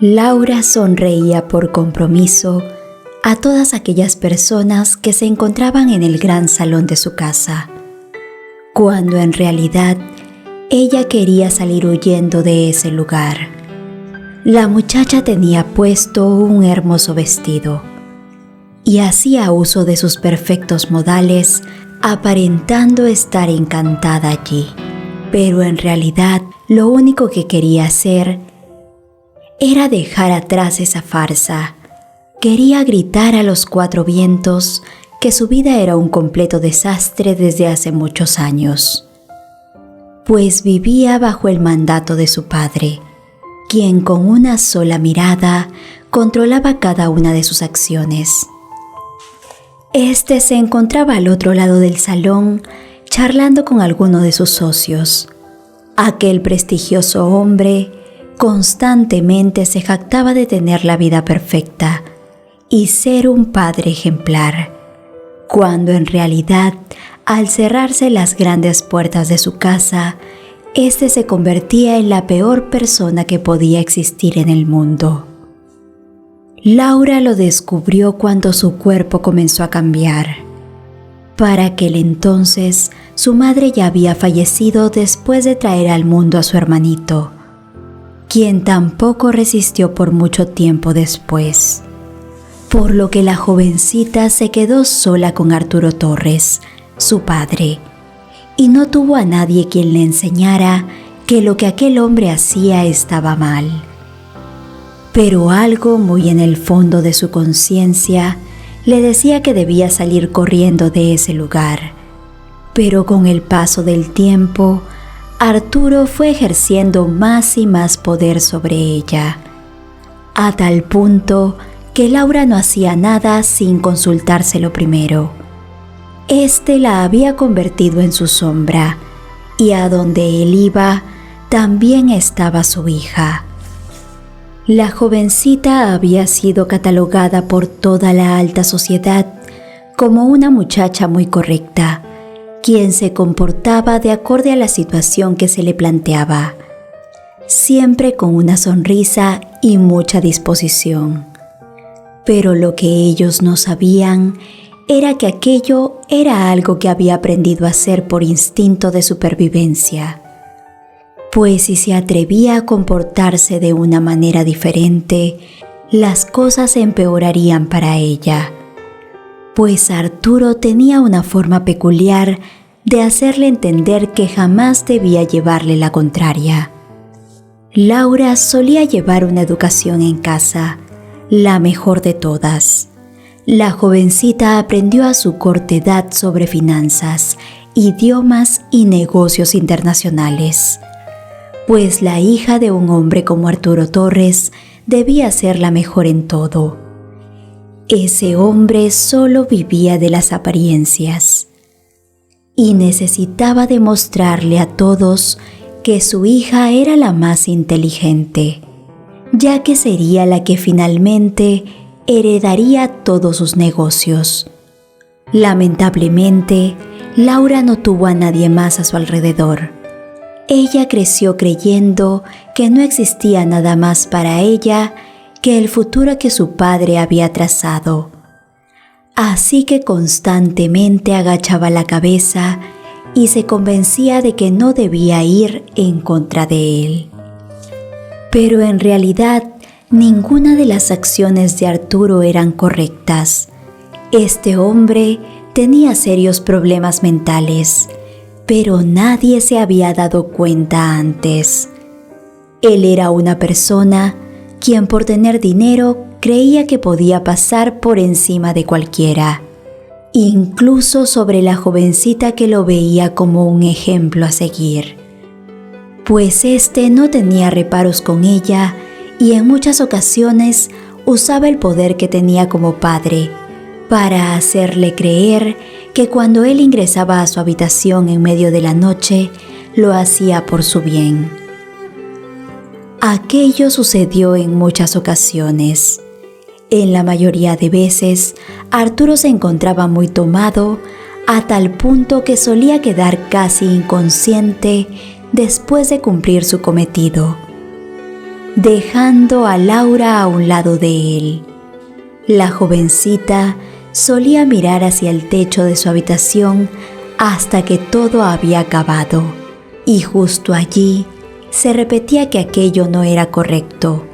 Laura sonreía por compromiso a todas aquellas personas que se encontraban en el gran salón de su casa, cuando en realidad ella quería salir huyendo de ese lugar. La muchacha tenía puesto un hermoso vestido y hacía uso de sus perfectos modales, aparentando estar encantada allí. Pero en realidad lo único que quería hacer era dejar atrás esa farsa. Quería gritar a los cuatro vientos que su vida era un completo desastre desde hace muchos años, pues vivía bajo el mandato de su padre, quien con una sola mirada controlaba cada una de sus acciones. Este se encontraba al otro lado del salón charlando con alguno de sus socios. Aquel prestigioso hombre constantemente se jactaba de tener la vida perfecta y ser un padre ejemplar, cuando en realidad, al cerrarse las grandes puertas de su casa, éste se convertía en la peor persona que podía existir en el mundo. Laura lo descubrió cuando su cuerpo comenzó a cambiar. Para aquel entonces, su madre ya había fallecido después de traer al mundo a su hermanito, quien tampoco resistió por mucho tiempo después, por lo que la jovencita se quedó sola con Arturo Torres, su padre, y no tuvo a nadie quien le enseñara que lo que aquel hombre hacía estaba mal. Pero algo muy en el fondo de su conciencia le decía que debía salir corriendo de ese lugar. Pero con el paso del tiempo, Arturo fue ejerciendo más y más poder sobre ella, a tal punto que Laura no hacía nada sin consultárselo primero. Este la había convertido en su sombra, y a donde él iba también estaba su hija. La jovencita había sido catalogada por toda la alta sociedad como una muchacha muy correcta, quien se comportaba de acorde a la situación que se le planteaba, siempre con una sonrisa y mucha disposición. Pero lo que ellos no sabían era que aquello era algo que había aprendido a hacer por instinto de supervivencia, pues si se atrevía a comportarse de una manera diferente, las cosas empeorarían para ella, pues Arturo tenía una forma peculiar de hacerle entender que jamás debía llevarle la contraria. Laura solía llevar una educación en casa, la mejor de todas. La jovencita aprendió a su corta edad sobre finanzas, idiomas y negocios internacionales, pues la hija de un hombre como Arturo Torres debía ser la mejor en todo. Ese hombre solo vivía de las apariencias y necesitaba demostrarle a todos que su hija era la más inteligente, ya que sería la que finalmente heredaría todos sus negocios. Lamentablemente, Laura no tuvo a nadie más a su alrededor. Ella creció creyendo que no existía nada más para ella que el futuro que su padre había trazado. Así que constantemente agachaba la cabeza y se convencía de que no debía ir en contra de él. Pero en realidad, ninguna de las acciones de Arturo eran correctas. Este hombre tenía serios problemas mentales, pero nadie se había dado cuenta antes. Él era una persona quien por tener dinero creía que podía pasar por encima de cualquiera, incluso sobre la jovencita que lo veía como un ejemplo a seguir, pues este no tenía reparos con ella y en muchas ocasiones usaba el poder que tenía como padre para hacerle creer que cuando él ingresaba a su habitación en medio de la noche, lo hacía por su bien. Aquello sucedió en muchas ocasiones. En la mayoría de veces, Arturo se encontraba muy tomado, a tal punto que solía quedar casi inconsciente después de cumplir su cometido. dejando a Laura a un lado de él. La jovencita solía mirar hacia el techo de su habitación hasta que todo había acabado, y justo allí se repetía que aquello no era correcto,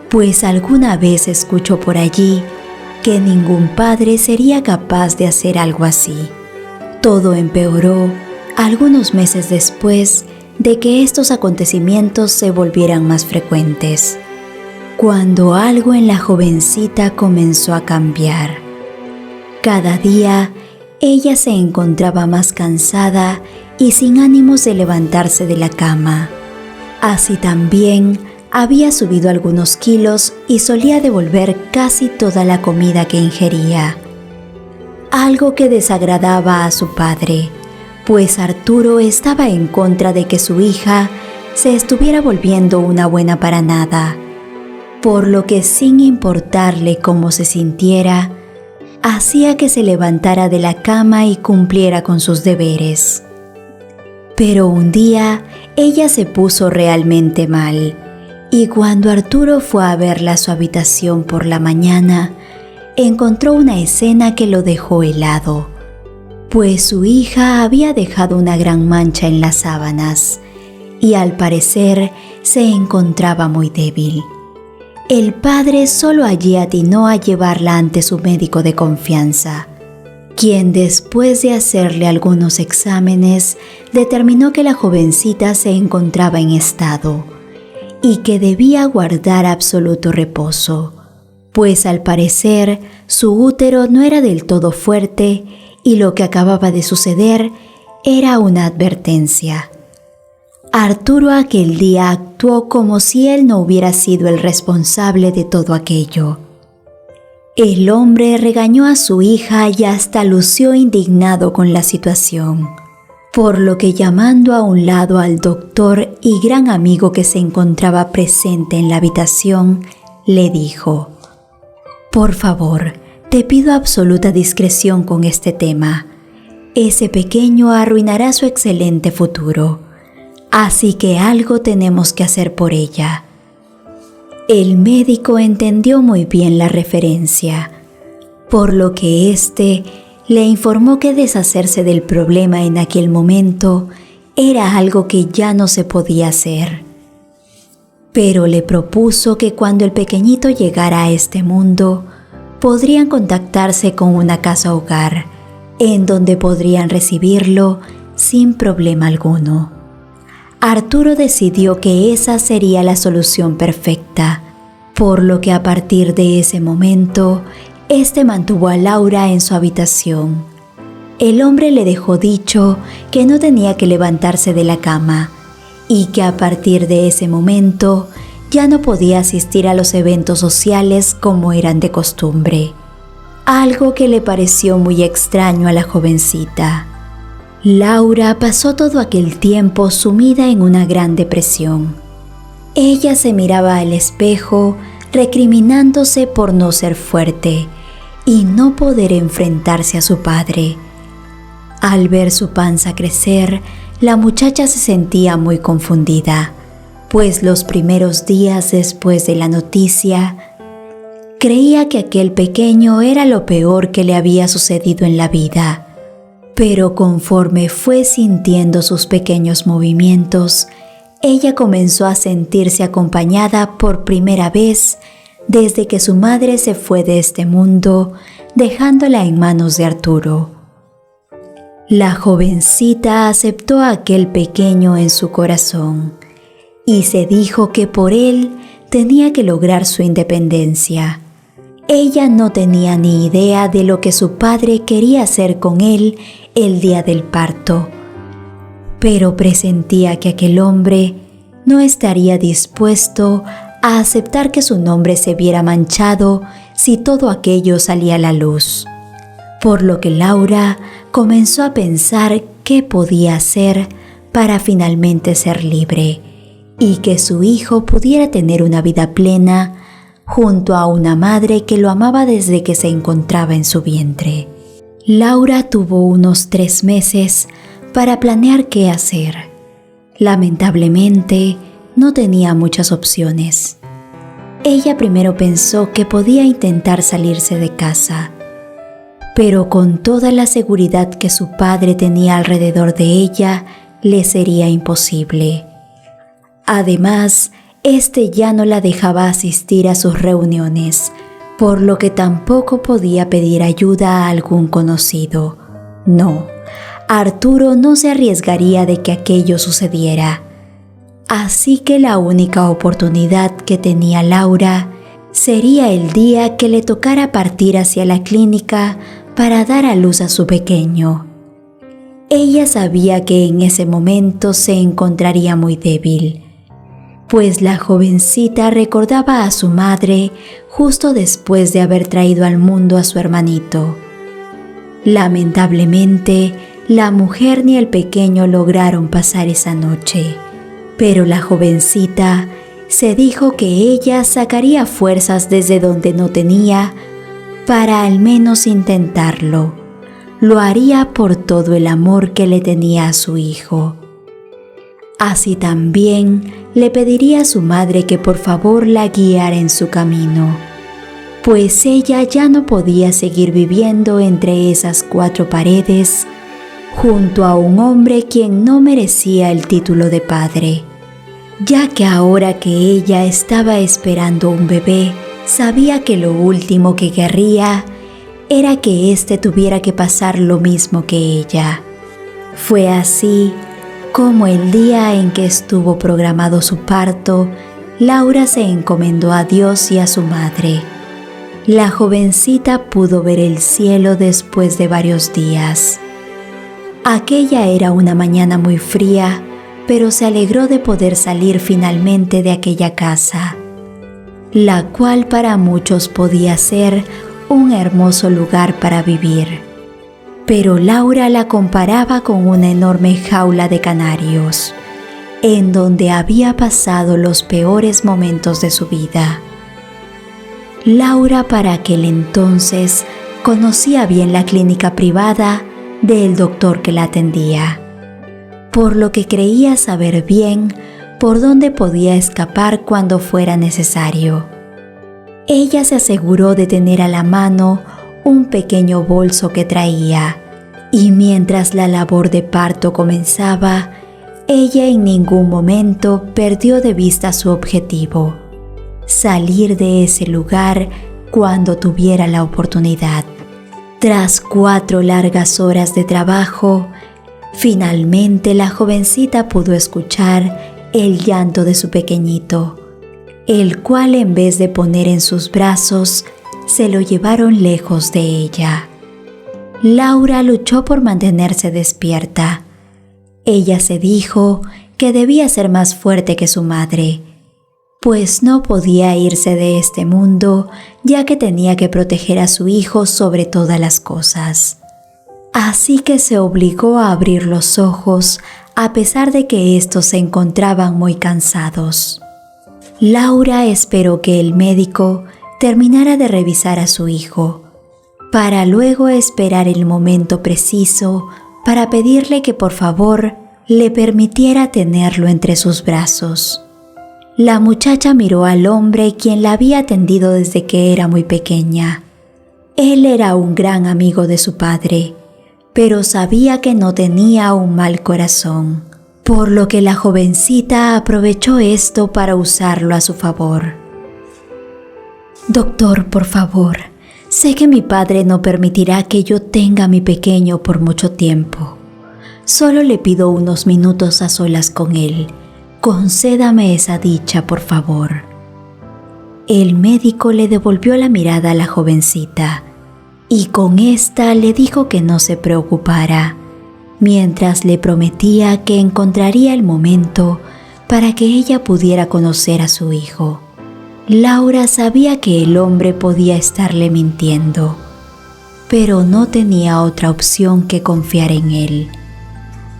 pues alguna vez escuchó por allí que ningún padre sería capaz de hacer algo así. Todo empeoró algunos meses después de que estos acontecimientos se volvieran más frecuentes, cuando algo en la jovencita comenzó a cambiar. Cada día ella se encontraba más cansada y sin ánimos de levantarse de la cama. Así también había subido algunos kilos y solía devolver casi toda la comida que ingería, algo que desagradaba a su padre, pues Arturo estaba en contra de que su hija se estuviera volviendo una buena para nada, por lo que sin importarle cómo se sintiera, hacía que se levantara de la cama y cumpliera con sus deberes. Pero un día ella se puso realmente mal, y cuando Arturo fue a verla a su habitación por la mañana, encontró una escena que lo dejó helado, pues su hija había dejado una gran mancha en las sábanas y al parecer se encontraba muy débil. El padre solo allí atinó a llevarla ante su médico de confianza, quien después de hacerle algunos exámenes determinó que la jovencita se encontraba en estado y que debía guardar absoluto reposo, pues al parecer su útero no era del todo fuerte y lo que acababa de suceder era una advertencia. Arturo aquel día actuó como si él no hubiera sido el responsable de todo aquello. El hombre regañó a su hija y hasta lució indignado con la situación, por lo que llamando a un lado al doctor y gran amigo que se encontraba presente en la habitación, le dijo: «Por favor, te pido absoluta discreción con este tema. Ese pequeño arruinará su excelente futuro, así que algo tenemos que hacer por ella». El médico entendió muy bien la referencia, por lo que éste le informó que deshacerse del problema en aquel momento era algo que ya no se podía hacer. Pero le propuso que cuando el pequeñito llegara a este mundo, podrían contactarse con una casa hogar, en donde podrían recibirlo sin problema alguno. Arturo decidió que esa sería la solución perfecta, por lo que a partir de ese momento, este mantuvo a Laura en su habitación. El hombre le dejó dicho que no tenía que levantarse de la cama y que a partir de ese momento ya no podía asistir a los eventos sociales como eran de costumbre, algo que le pareció muy extraño a la jovencita. Laura pasó todo aquel tiempo sumida en una gran depresión. Ella se miraba al espejo, recriminándose por no ser fuerte y no poder enfrentarse a su padre. Al ver su panza crecer, la muchacha se sentía muy confundida, pues los primeros días después de la noticia, creía que aquel pequeño era lo peor que le había sucedido en la vida. Pero conforme fue sintiendo sus pequeños movimientos, ella comenzó a sentirse acompañada por primera vez desde que su madre se fue de este mundo, dejándola en manos de Arturo. La jovencita aceptó a aquel pequeño en su corazón y se dijo que por él tenía que lograr su independencia. Ella no tenía ni idea de lo que su padre quería hacer con él el día del parto, pero presentía que aquel hombre no estaría dispuesto a aceptar que su nombre se viera manchado si todo aquello salía a la luz, por lo que Laura comenzó a pensar qué podía hacer para finalmente ser libre y que su hijo pudiera tener una vida plena junto a una madre que lo amaba desde que se encontraba en su vientre. Laura tuvo unos 3 meses para planear qué hacer. Lamentablemente, no tenía muchas opciones. Ella primero pensó que podía intentar salirse de casa, pero con toda la seguridad que su padre tenía alrededor de ella, le sería imposible. Además, este ya no la dejaba asistir a sus reuniones, por lo que tampoco podía pedir ayuda a algún conocido. No, Arturo no se arriesgaría de que aquello sucediera. Así que la única oportunidad que tenía Laura sería el día que le tocara partir hacia la clínica para dar a luz a su pequeño. Ella sabía que en ese momento se encontraría muy débil, pues la jovencita recordaba a su madre justo después de haber traído al mundo a su hermanito. Lamentablemente, la mujer ni el pequeño lograron pasar esa noche, pero la jovencita se dijo que ella sacaría fuerzas desde donde no tenía para al menos intentarlo. Lo haría por todo el amor que le tenía a su hijo. Así también le pediría a su madre que por favor la guiara en su camino, pues ella ya no podía seguir viviendo entre esas cuatro paredes junto a un hombre quien no merecía el título de padre, ya que ahora que ella estaba esperando un bebé, sabía que lo último que querría era que éste tuviera que pasar lo mismo que ella. Fue así como el día en que estuvo programado su parto, Laura se encomendó a Dios y a su madre. La jovencita pudo ver el cielo después de varios días. Aquella era una mañana muy fría, pero se alegró de poder salir finalmente de aquella casa, la cual para muchos podía ser un hermoso lugar para vivir. Pero Laura la comparaba con una enorme jaula de canarios, en donde había pasado los peores momentos de su vida. Laura para aquel entonces conocía bien la clínica privada del doctor que la atendía, por lo que creía saber bien por dónde podía escapar cuando fuera necesario. Ella se aseguró de tener a la mano un pequeño bolso que traía, y mientras la labor de parto comenzaba, ella en ningún momento perdió de vista su objetivo: salir de ese lugar cuando tuviera la oportunidad. Tras 4 largas horas de trabajo, finalmente la jovencita pudo escuchar el llanto de su pequeñito, el cual en vez de poner en sus brazos, se lo llevaron lejos de ella. Laura luchó por mantenerse despierta. Ella se dijo que debía ser más fuerte que su madre, pues no podía irse de este mundo, ya que tenía que proteger a su hijo sobre todas las cosas. Así que se obligó a abrir los ojos, a pesar de que estos se encontraban muy cansados. Laura esperó que el médico terminara de revisar a su hijo, para luego esperar el momento preciso para pedirle que por favor le permitiera tenerlo entre sus brazos. La muchacha miró al hombre quien la había atendido desde que era muy pequeña. Él era un gran amigo de su padre, pero sabía que no tenía un mal corazón, por lo que la jovencita aprovechó esto para usarlo a su favor. Doctor, por favor, sé que mi padre no permitirá que yo tenga a mi pequeño por mucho tiempo. Solo le pido unos minutos a solas con él. Concédame esa dicha, por favor. El médico le devolvió la mirada a la jovencita y con esta le dijo que no se preocupara, mientras le prometía que encontraría el momento para que ella pudiera conocer a su hijo. Laura sabía que el hombre podía estarle mintiendo, pero no tenía otra opción que confiar en él.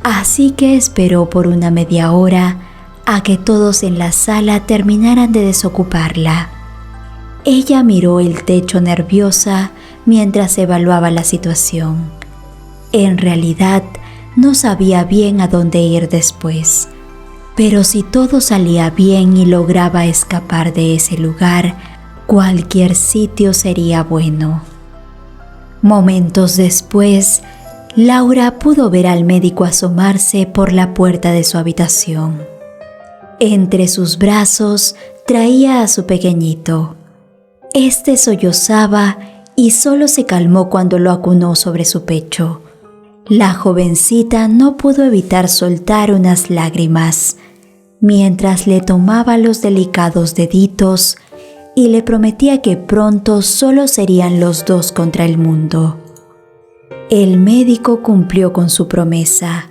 Así que esperó por una media hora a que todos en la sala terminaran de desocuparla. Ella miró el techo nerviosa mientras evaluaba la situación. En realidad, no sabía bien a dónde ir después. Pero si todo salía bien y lograba escapar de ese lugar, cualquier sitio sería bueno. Momentos después, Laura pudo ver al médico asomarse por la puerta de su habitación. Entre sus brazos traía a su pequeñito. Este sollozaba y solo se calmó cuando lo acunó sobre su pecho. La jovencita no pudo evitar soltar unas lágrimas, mientras le tomaba los delicados deditos y le prometía que pronto solo serían los dos contra el mundo. El médico cumplió con su promesa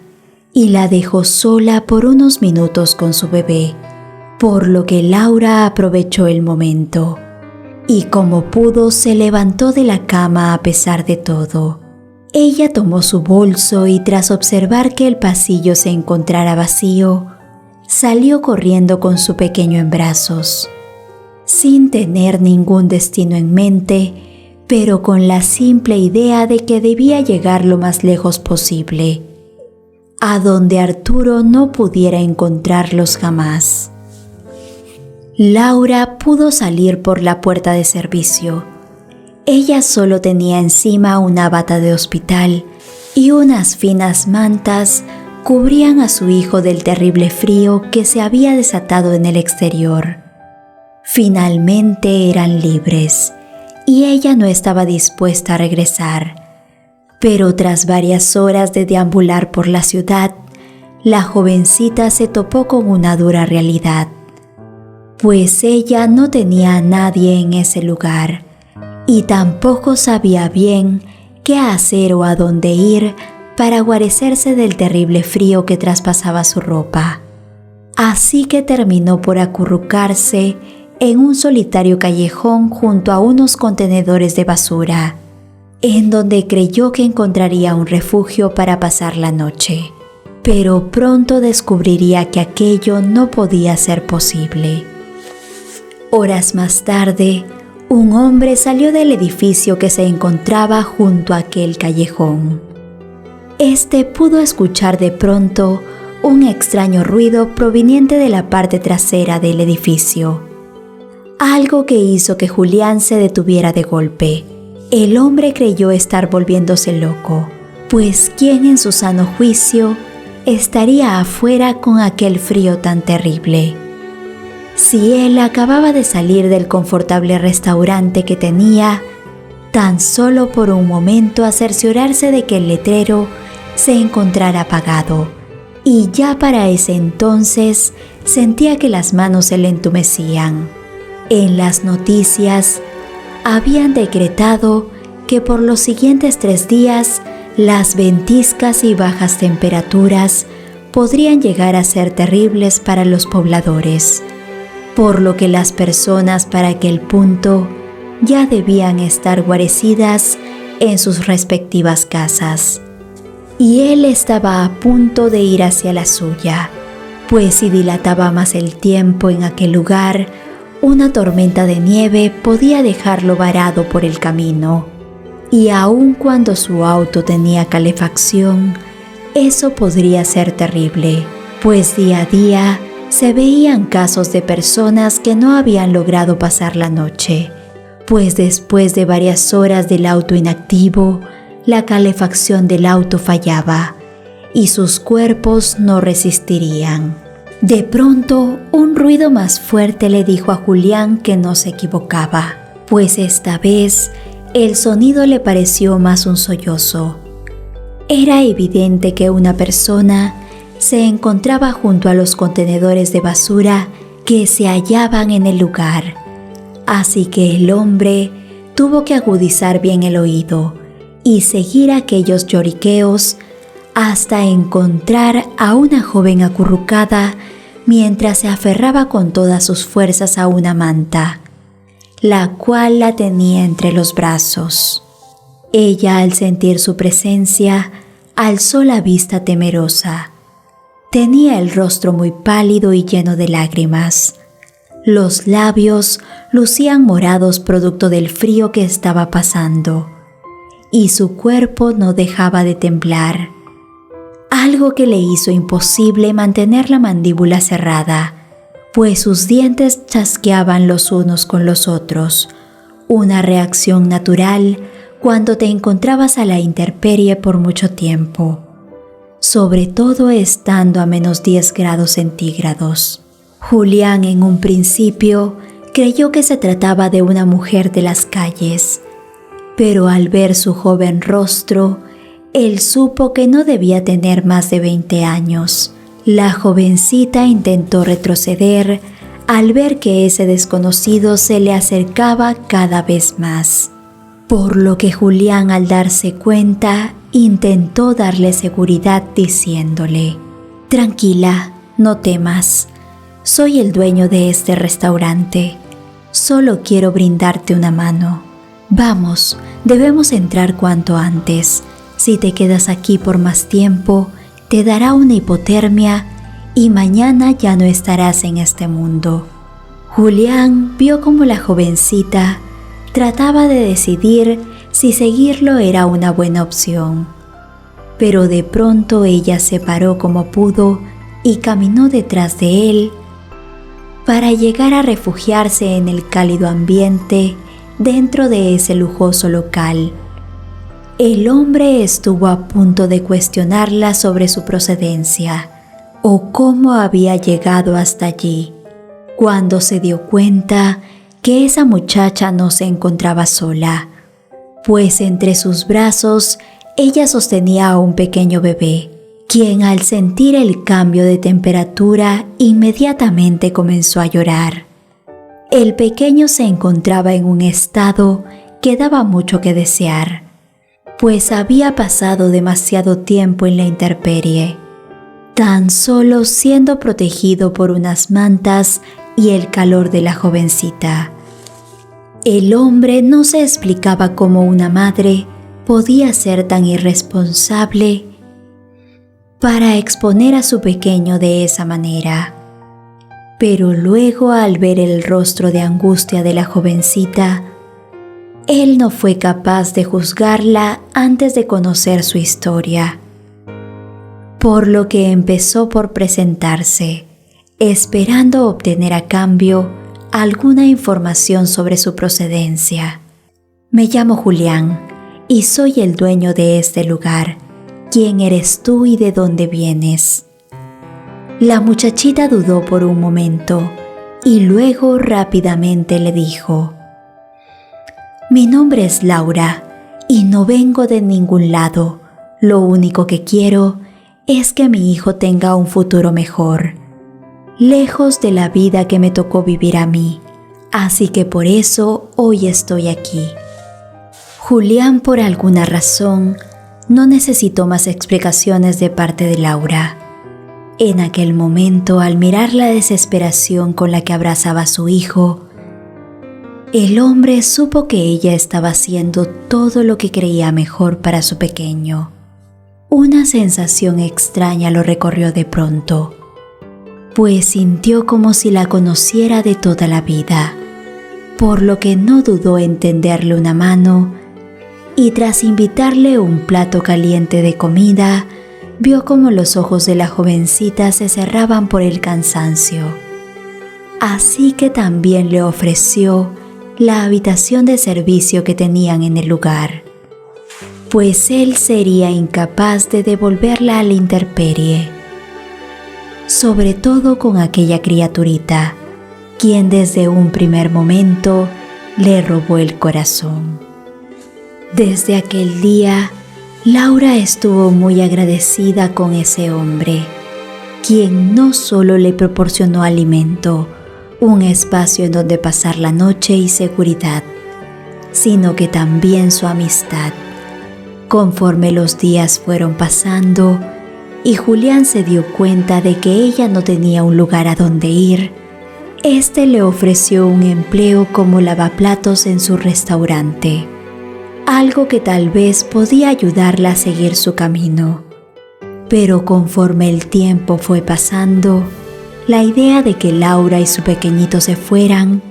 y la dejó sola por unos minutos con su bebé, por lo que Laura aprovechó el momento y como pudo se levantó de la cama a pesar de todo. Ella tomó su bolso y tras observar que el pasillo se encontrara vacío, salió corriendo con su pequeño en brazos, sin tener ningún destino en mente, pero con la simple idea de que debía llegar lo más lejos posible, a donde Arturo no pudiera encontrarlos jamás. Laura pudo salir por la puerta de servicio. Ella solo tenía encima una bata de hospital y unas finas mantas cubrían a su hijo del terrible frío que se había desatado en el exterior. Finalmente eran libres y ella no estaba dispuesta a regresar. Pero tras varias horas de deambular por la ciudad, la jovencita se topó con una dura realidad, pues ella no tenía a nadie en ese lugar y tampoco sabía bien qué hacer o a dónde ir para guarecerse del terrible frío que traspasaba su ropa. Así que terminó por acurrucarse en un solitario callejón junto a unos contenedores de basura, en donde creyó que encontraría un refugio para pasar la noche. Pero pronto descubriría que aquello no podía ser posible. Horas más tarde, un hombre salió del edificio que se encontraba junto a aquel callejón. Este pudo escuchar de pronto un extraño ruido proveniente de la parte trasera del edificio, algo que hizo que Julián se detuviera de golpe. El hombre creyó estar volviéndose loco, pues ¿quién en su sano juicio estaría afuera con aquel frío tan terrible? Si él acababa de salir del confortable restaurante que tenía, tan solo por un momento a cerciorarse de que el letrero se encontrara apagado, y ya para ese entonces sentía que las manos se le entumecían. En las noticias habían decretado que por los siguientes 3 días las ventiscas y bajas temperaturas podrían llegar a ser terribles para los pobladores, por lo que las personas para aquel punto ya debían estar guarecidas en sus respectivas casas. Y él estaba a punto de ir hacia la suya, pues si dilataba más el tiempo en aquel lugar, una tormenta de nieve podía dejarlo varado por el camino. Y aun cuando su auto tenía calefacción, eso podría ser terrible, pues día a día se veían casos de personas que no habían logrado pasar la noche, pues después de varias horas del auto inactivo, la calefacción del auto fallaba y sus cuerpos no resistirían. De pronto, un ruido más fuerte le dijo a Julián que no se equivocaba, pues esta vez el sonido le pareció más un sollozo. Era evidente que una persona se encontraba junto a los contenedores de basura que se hallaban en el lugar, así que el hombre tuvo que agudizar bien el oído y seguir aquellos lloriqueos hasta encontrar a una joven acurrucada mientras se aferraba con todas sus fuerzas a una manta, la cual la tenía entre los brazos. Ella, al sentir su presencia, alzó la vista temerosa. Tenía el rostro muy pálido y lleno de lágrimas. Los labios lucían morados producto del frío que estaba pasando, y su cuerpo no dejaba de temblar. algo que le hizo imposible mantener la mandíbula cerrada, pues sus dientes chasqueaban los unos con los otros, una reacción natural cuando te encontrabas a la intemperie por mucho tiempo, sobre todo estando a menos 10 grados centígrados. Julián en un principio creyó que se trataba de una mujer de las calles, pero al ver su joven rostro, él supo que no debía tener más de 20 años. La jovencita intentó retroceder al ver que ese desconocido se le acercaba cada vez más, por lo que Julián, al darse cuenta, intentó darle seguridad diciéndole: «Tranquila, no temas. Soy el dueño de este restaurante. Solo quiero brindarte una mano. Vamos, debemos entrar cuanto antes. Si te quedas aquí por más tiempo, te dará una hipotermia y mañana ya no estarás en este mundo». Julián vio cómo la jovencita trataba de decidir si seguirlo era una buena opción, pero de pronto ella se paró como pudo y caminó detrás de él para llegar a refugiarse en el cálido ambiente dentro de ese lujoso local. El hombre estuvo a punto de cuestionarla sobre su procedencia o cómo había llegado hasta allí, cuando se dio cuenta que esa muchacha no se encontraba sola, pues entre sus brazos ella sostenía a un pequeño bebé, quien al sentir el cambio de temperatura inmediatamente comenzó a llorar. El pequeño se encontraba en un estado que daba mucho que desear, pues había pasado demasiado tiempo en la intemperie, tan solo siendo protegido por unas mantas y el calor de la jovencita. El hombre no se explicaba cómo una madre podía ser tan irresponsable para exponer a su pequeño de esa manera. Pero luego, al ver el rostro de angustia de la jovencita, él no fue capaz de juzgarla antes de conocer su historia, por lo que empezó por presentarse, esperando obtener a cambio alguna información sobre su procedencia. «Me llamo Julián y soy el dueño de este lugar. ¿Quién eres tú y de dónde vienes?». La muchachita dudó por un momento y luego rápidamente le dijo: «Mi nombre es Laura y no vengo de ningún lado. Lo único que quiero es que mi hijo tenga un futuro mejor, lejos de la vida que me tocó vivir a mí. Así que por eso hoy estoy aquí». Julián, por alguna razón, no necesitó más explicaciones de parte de Laura. En aquel momento, al mirar la desesperación con la que abrazaba a su hijo, el hombre supo que ella estaba haciendo todo lo que creía mejor para su pequeño. Una sensación extraña lo recorrió de pronto, pues sintió como si la conociera de toda la vida, por lo que no dudó en tenderle una mano y, tras invitarle un plato caliente de comida, vio como los ojos de la jovencita se cerraban por el cansancio. Así que también le ofreció la habitación de servicio que tenían en el lugar, pues él sería incapaz de devolverla a la intemperie, sobre todo con aquella criaturita, quien desde un primer momento le robó el corazón. Desde aquel día, Laura estuvo muy agradecida con ese hombre, quien no solo le proporcionó alimento, un espacio en donde pasar la noche y seguridad, sino que también su amistad. Conforme los días fueron pasando y Julián se dio cuenta de que ella no tenía un lugar a donde ir, este le ofreció un empleo como lavaplatos en su restaurante, algo que tal vez podía ayudarla a seguir su camino. Pero conforme el tiempo fue pasando, la idea de que Laura y su pequeñito se fueran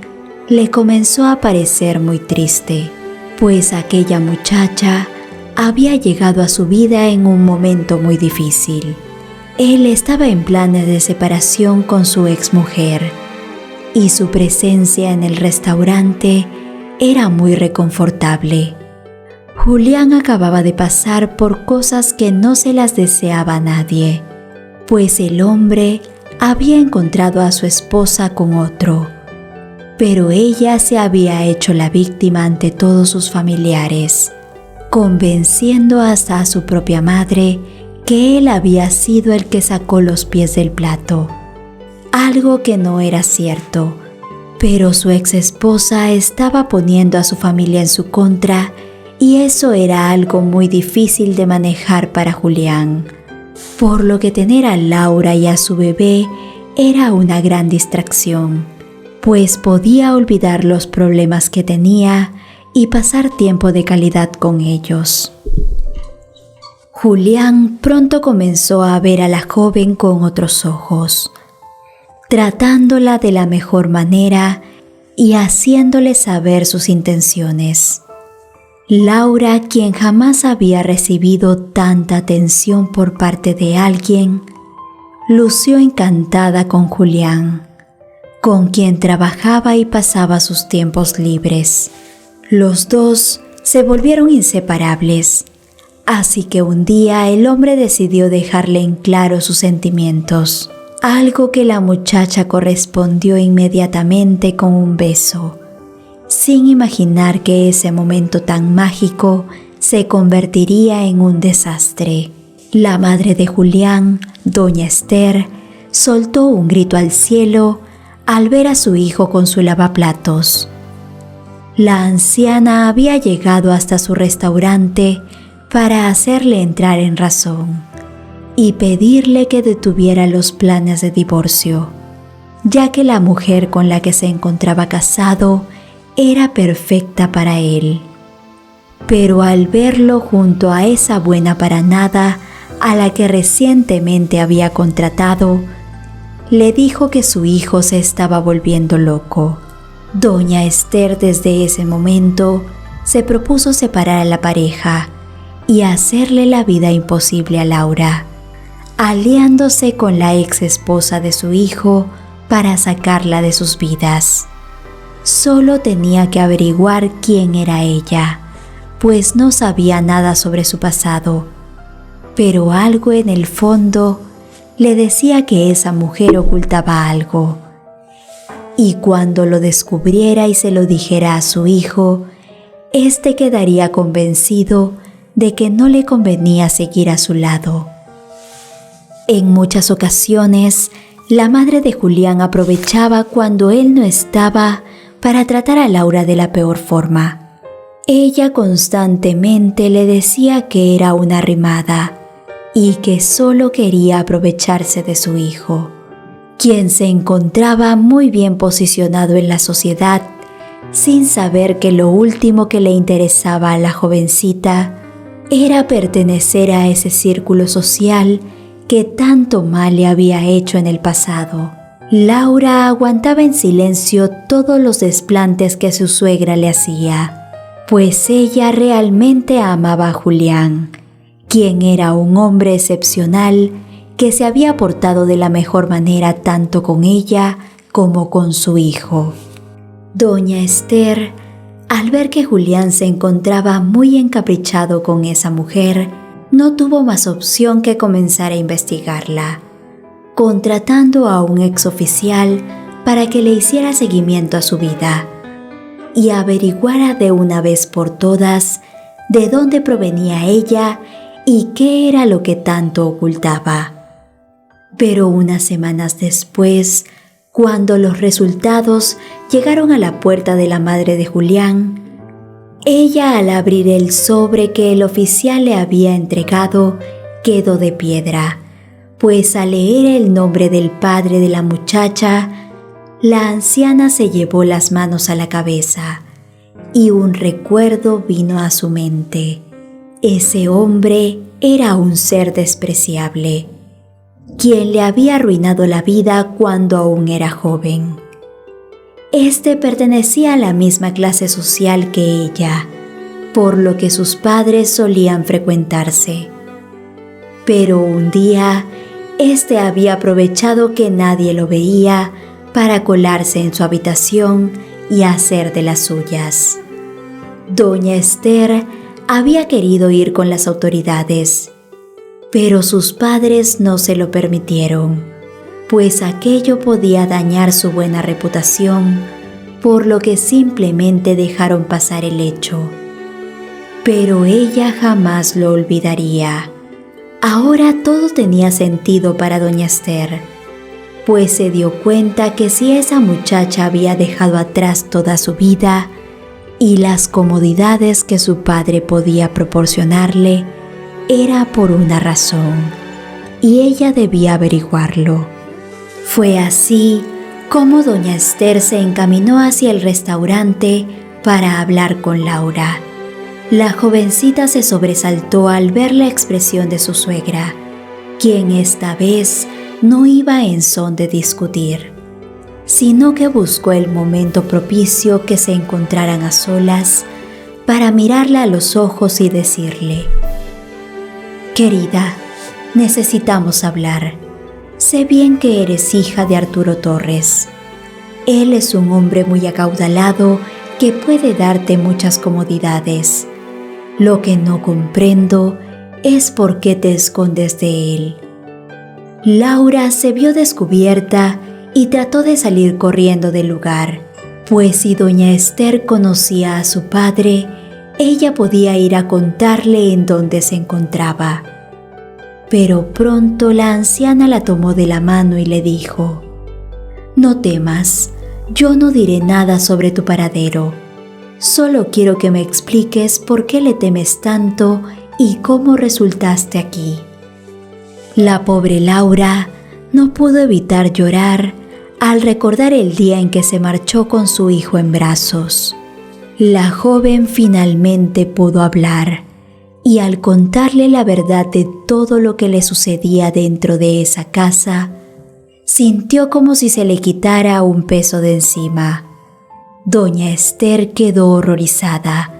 le comenzó a parecer muy triste, pues aquella muchacha había llegado a su vida en un momento muy difícil. Él estaba en planes de separación con su exmujer y su presencia en el restaurante era muy reconfortable. Julián acababa de pasar por cosas que no se las deseaba a nadie, pues el hombre había encontrado a su esposa con otro, pero ella se había hecho la víctima ante todos sus familiares, convenciendo hasta a su propia madre que él había sido el que sacó los pies del plato, algo que no era cierto, pero su ex esposa estaba poniendo a su familia en su contra y eso era algo muy difícil de manejar para Julián, por lo que tener a Laura y a su bebé era una gran distracción, pues podía olvidar los problemas que tenía y pasar tiempo de calidad con ellos. Julián pronto comenzó a ver a la joven con otros ojos, tratándola de la mejor manera y haciéndole saber sus intenciones. Laura, quien jamás había recibido tanta atención por parte de alguien, lució encantada con Julián, con quien trabajaba y pasaba sus tiempos libres. Los dos se volvieron inseparables, así que un día el hombre decidió dejarle en claro sus sentimientos, algo que la muchacha correspondió inmediatamente con un beso, sin imaginar que ese momento tan mágico se convertiría en un desastre. La madre de Julián, doña Esther, soltó un grito al cielo al ver a su hijo con su lavaplatos. La anciana había llegado hasta su restaurante para hacerle entrar en razón y pedirle que detuviera los planes de divorcio, ya que la mujer con la que se encontraba casado era perfecta para él. Pero al verlo junto a esa buena para nada a la que recientemente había contratado, le dijo que su hijo se estaba volviendo loco. Doña Esther desde ese momento se propuso separar a la pareja y hacerle la vida imposible a Laura, aliándose con la ex esposa de su hijo para sacarla de sus vidas. Solo tenía que averiguar quién era ella, pues no sabía nada sobre su pasado, pero algo en el fondo le decía que esa mujer ocultaba algo. Y cuando lo descubriera y se lo dijera a su hijo, éste quedaría convencido de que no le convenía seguir a su lado. En muchas ocasiones, la madre de Julián aprovechaba cuando él no estaba para tratar a Laura de la peor forma. Ella constantemente le decía que era una arrimada y que solo quería aprovecharse de su hijo, quien se encontraba muy bien posicionado en la sociedad, sin saber que lo último que le interesaba a la jovencita era pertenecer a ese círculo social que tanto mal le había hecho en el pasado. Laura aguantaba en silencio todos los desplantes que su suegra le hacía, pues ella realmente amaba a Julián, quien era un hombre excepcional que se había portado de la mejor manera tanto con ella como con su hijo. Doña Esther, al ver que Julián se encontraba muy encaprichado con esa mujer, no tuvo más opción que comenzar a investigarla, contratando a un exoficial para que le hiciera seguimiento a su vida y averiguara de una vez por todas de dónde provenía ella y qué era lo que tanto ocultaba. Pero unas semanas después, cuando los resultados llegaron a la puerta de la madre de Julián, ella, al abrir el sobre que el oficial le había entregado, quedó de piedra, pues al leer el nombre del padre de la muchacha, la anciana se llevó las manos a la cabeza y un recuerdo vino a su mente. Ese hombre era un ser despreciable, quien le había arruinado la vida cuando aún era joven. Este pertenecía a la misma clase social que ella, por lo que sus padres solían frecuentarse. Pero un día, este había aprovechado que nadie lo veía para colarse en su habitación y hacer de las suyas. Doña Esther había querido ir con las autoridades, pero sus padres no se lo permitieron, pues aquello podía dañar su buena reputación, por lo que simplemente dejaron pasar el hecho. Pero ella jamás lo olvidaría. Ahora todo tenía sentido para doña Esther, pues se dio cuenta que si esa muchacha había dejado atrás toda su vida y las comodidades que su padre podía proporcionarle, era por una razón, y ella debía averiguarlo. Fue así como doña Esther se encaminó hacia el restaurante para hablar con Laura. La jovencita se sobresaltó al ver la expresión de su suegra, quien esta vez no iba en son de discutir, sino que buscó el momento propicio que se encontraran a solas para mirarla a los ojos y decirle: «Querida, necesitamos hablar. Sé bien que eres hija de Arturo Torres. Él es un hombre muy acaudalado que puede darte muchas comodidades. Lo que no comprendo es por qué te escondes de él». Laura se vio descubierta y trató de salir corriendo del lugar, pues si doña Esther conocía a su padre, ella podía ir a contarle en dónde se encontraba. Pero pronto la anciana la tomó de la mano y le dijo: «No temas, yo no diré nada sobre tu paradero. Solo quiero que me expliques por qué le temes tanto y cómo resultaste aquí». La pobre Laura no pudo evitar llorar al recordar el día en que se marchó con su hijo en brazos. La joven finalmente pudo hablar, y al contarle la verdad de todo lo que le sucedía dentro de esa casa, sintió como si se le quitara un peso de encima. Doña Esther quedó horrorizada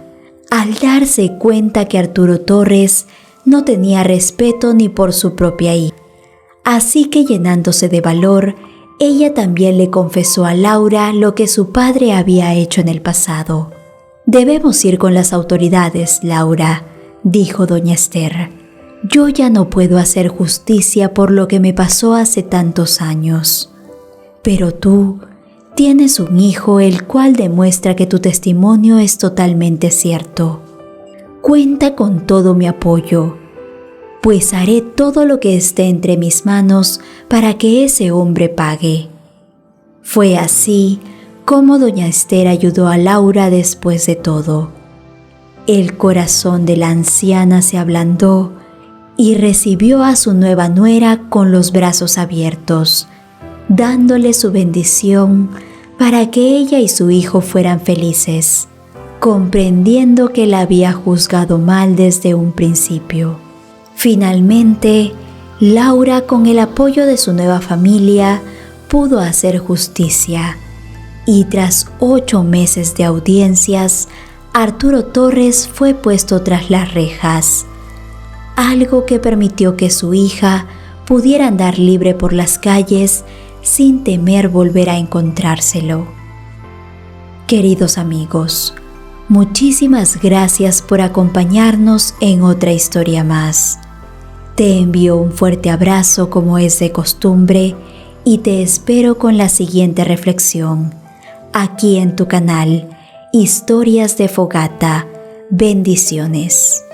al darse cuenta que Arturo Torres no tenía respeto ni por su propia hija. Así que, llenándose de valor, ella también le confesó a Laura lo que su padre había hecho en el pasado. «Debemos ir con las autoridades, Laura», dijo doña Esther. «Yo ya no puedo hacer justicia por lo que me pasó hace tantos años. Pero tú tienes un hijo el cual demuestra que tu testimonio es totalmente cierto. Cuenta con todo mi apoyo, pues haré todo lo que esté entre mis manos para que ese hombre pague». Fue así como doña Esther ayudó a Laura después de todo. El corazón de la anciana se ablandó y recibió a su nueva nuera con los brazos abiertos, dándole su bendición para que ella y su hijo fueran felices, comprendiendo que la había juzgado mal desde un principio. Finalmente, Laura, con el apoyo de su nueva familia, pudo hacer justicia, y tras 8 meses de audiencias, Arturo Torres fue puesto tras las rejas, algo que permitió que su hija pudiera andar libre por las calles sin temer volver a encontrárselo. Queridos amigos, muchísimas gracias por acompañarnos en otra historia más. Te envío un fuerte abrazo como es de costumbre y te espero con la siguiente reflexión, aquí en tu canal, Historias de Fogata. Bendiciones.